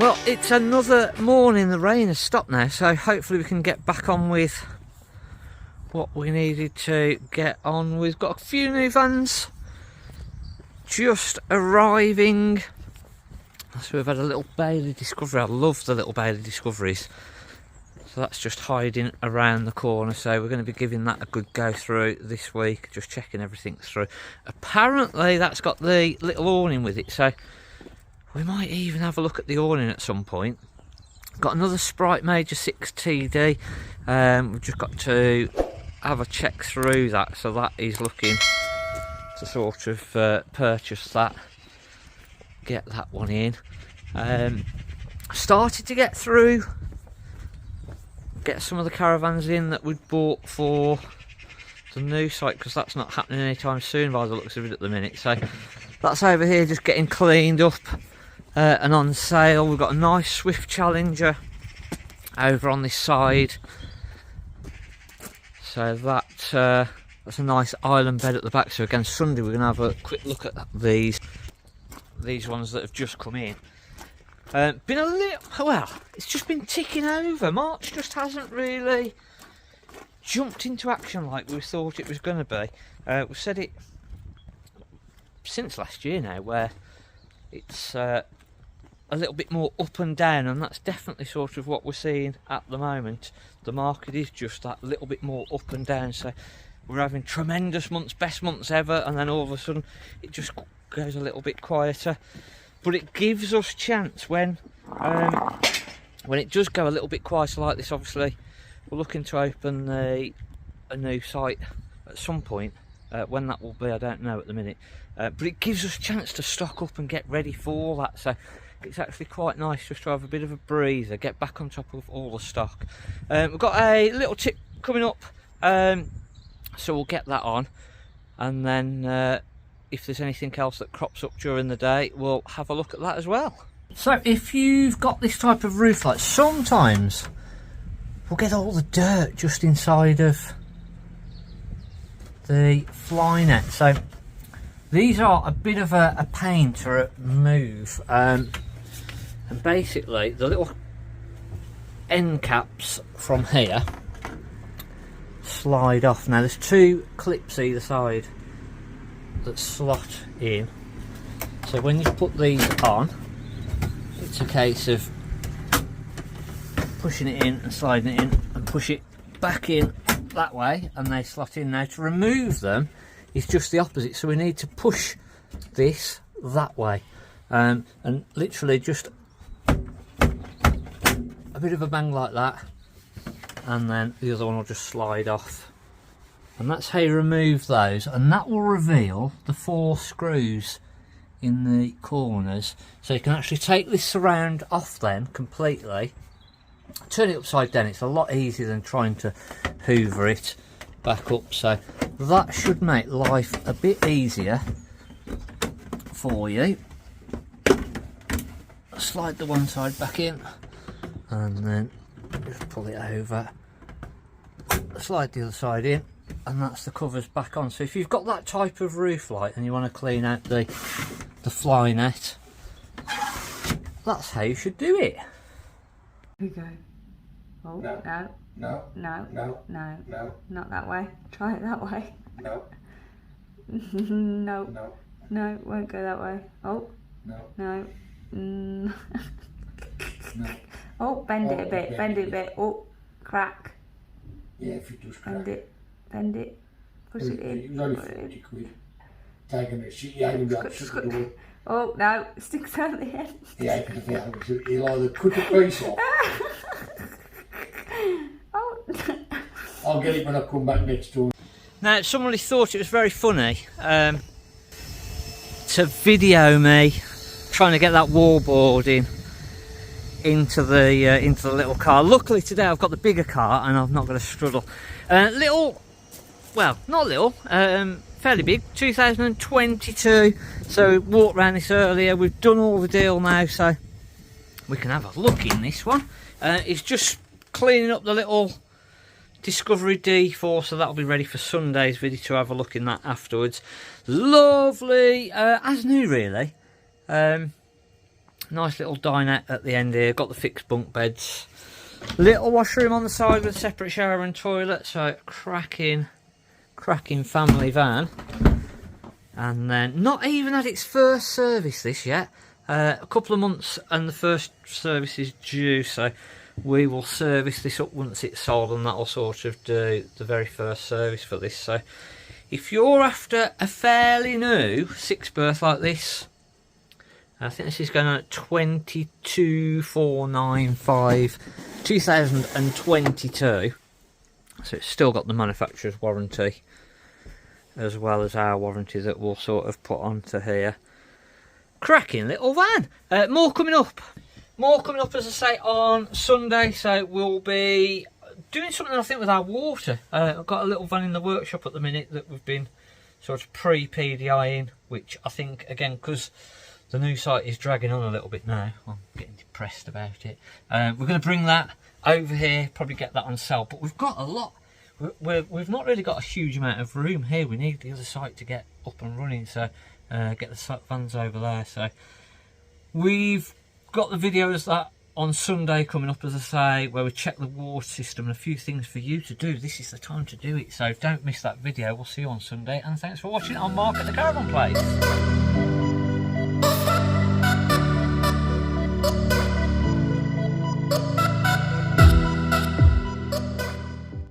Well, it's another morning. The rain has stopped now, so hopefully we can get back on with what we needed to get on with. Got a few new vans just arriving. So we've had a little Bailey Discovery. I love the little Bailey Discoveries. So that's just hiding around the corner, so we're going to be giving that a good go through this week, just checking everything through. Apparently that's got the little awning with it, so we might even have a look at the awning at some point. Got another Sprite Major 6 TD. We've just got to have a check through that, so that is looking to sort of purchase that, get that one in. Started to get through, get some of the caravans in that we'd bought for the new site, because that's not happening anytime soon by the looks of it at the minute. So that's over here just getting cleaned up and on sale. We've got a nice Swift Challenger over on this side, so that's a nice island bed at the back. So again, Sunday we're going to have a quick look at these ones that have just come in. Been a little, well, it's just been ticking over. March just hasn't really jumped into action like we thought it was going to be. We've said it since last year now, where it's a little bit more up and down, and that's definitely sort of what we're seeing at the moment. The market is just that little bit more up and down, so we're having tremendous months, best months ever, and then all of a sudden it just goes a little bit quieter. But it gives us chance when it does go a little bit quieter like this. Obviously we're looking to open a new site at some point. When that will be, I don't know at the minute, but it gives us a chance to stock up and get ready for that. So it's actually quite nice just to have a bit of a breather, get back on top of all the stock. We've got a little tip coming up, so we'll get that on, and then if there's anything else that crops up during the day, we'll have a look at that as well. So if you've got this type of roof light, sometimes we'll get all the dirt just inside of the fly net. So these are a bit of a pain to remove, and basically the little end caps from here slide off. Now there's two clips either side that slot in, so when you put these on, it's a case of pushing it in and sliding it in, and push it back in that way, and they slot in. Now to remove them is just the opposite, so we need to push this that way, and literally just a bit of a bang like that, and then the other one will just slide off. And that's how you remove those, and that will reveal the 4 screws in the corners, so you can actually take this surround off then completely, turn it upside down. It's a lot easier than trying to hoover it back up, so that should make life a bit easier for you. Slide the one side back in, and then just pull it over, slide the other side in, and that's the covers back on. So if you've got that type of roof light and you want to clean out the fly net, that's how you should do it. Here we go. Oh, no. No. No. No. No. No. No. Not that way. Try it that way. No. No. No. No, won't go that way. Oh. No. No. No. Oh, bend it a bit. Bend it a bit. Oh, crack. Yeah, if you just crack. Bend it. Bend it. Push it in. It was only 40 quid. Taking it, you ain't got to shut the door. Oh, no, it sticks out the end. Yeah, because he'll either cut a piece off. Oh. I'll get it when I come back next door. Now, somebody thought it was very funny to video me trying to get that wallboarding into the little car. Luckily today I've got the bigger car and I've not got to struggle. Little, well, not little, fairly big, 2022. So walked around this earlier. We've done all the deal now, so we can have a look in this one. It's just cleaning up the little Discovery D4, so that'll be ready for Sunday's video to have a look in that afterwards. Lovely, as new really. Nice little dinette at the end here. Got the fixed bunk beds. Little washroom on the side with a separate shower and toilet. So cracking family van. And then not even had its first service this yet. A couple of months and the first service is due. So we will service this up once it's sold, and that'll sort of do the very first service for this. So if you're after a fairly new 6-berth like this, I think this is going on at 22,495 2022. So it's still got the manufacturer's warranty as well as our warranty that we'll sort of put onto here. Cracking little van. More coming up. More coming up, as I say, on Sunday. So we'll be doing something, I think, with our water. I've got a little van in the workshop at the minute that we've been sort of pre-PDIing, which I think, again, because the new site is dragging on a little bit now, I'm getting depressed about it. We're going to bring that over here, probably get that on sale. But we've got a lot. We've not really got a huge amount of room here. We need the other site to get up and running, so get the vans over there. So we've got the videos that on Sunday coming up, as I say, where we check the water system and a few things for you to do. This is the time to do it, so don't miss that video. We'll see you on Sunday, and thanks for watching on Mark at the Caravan Place.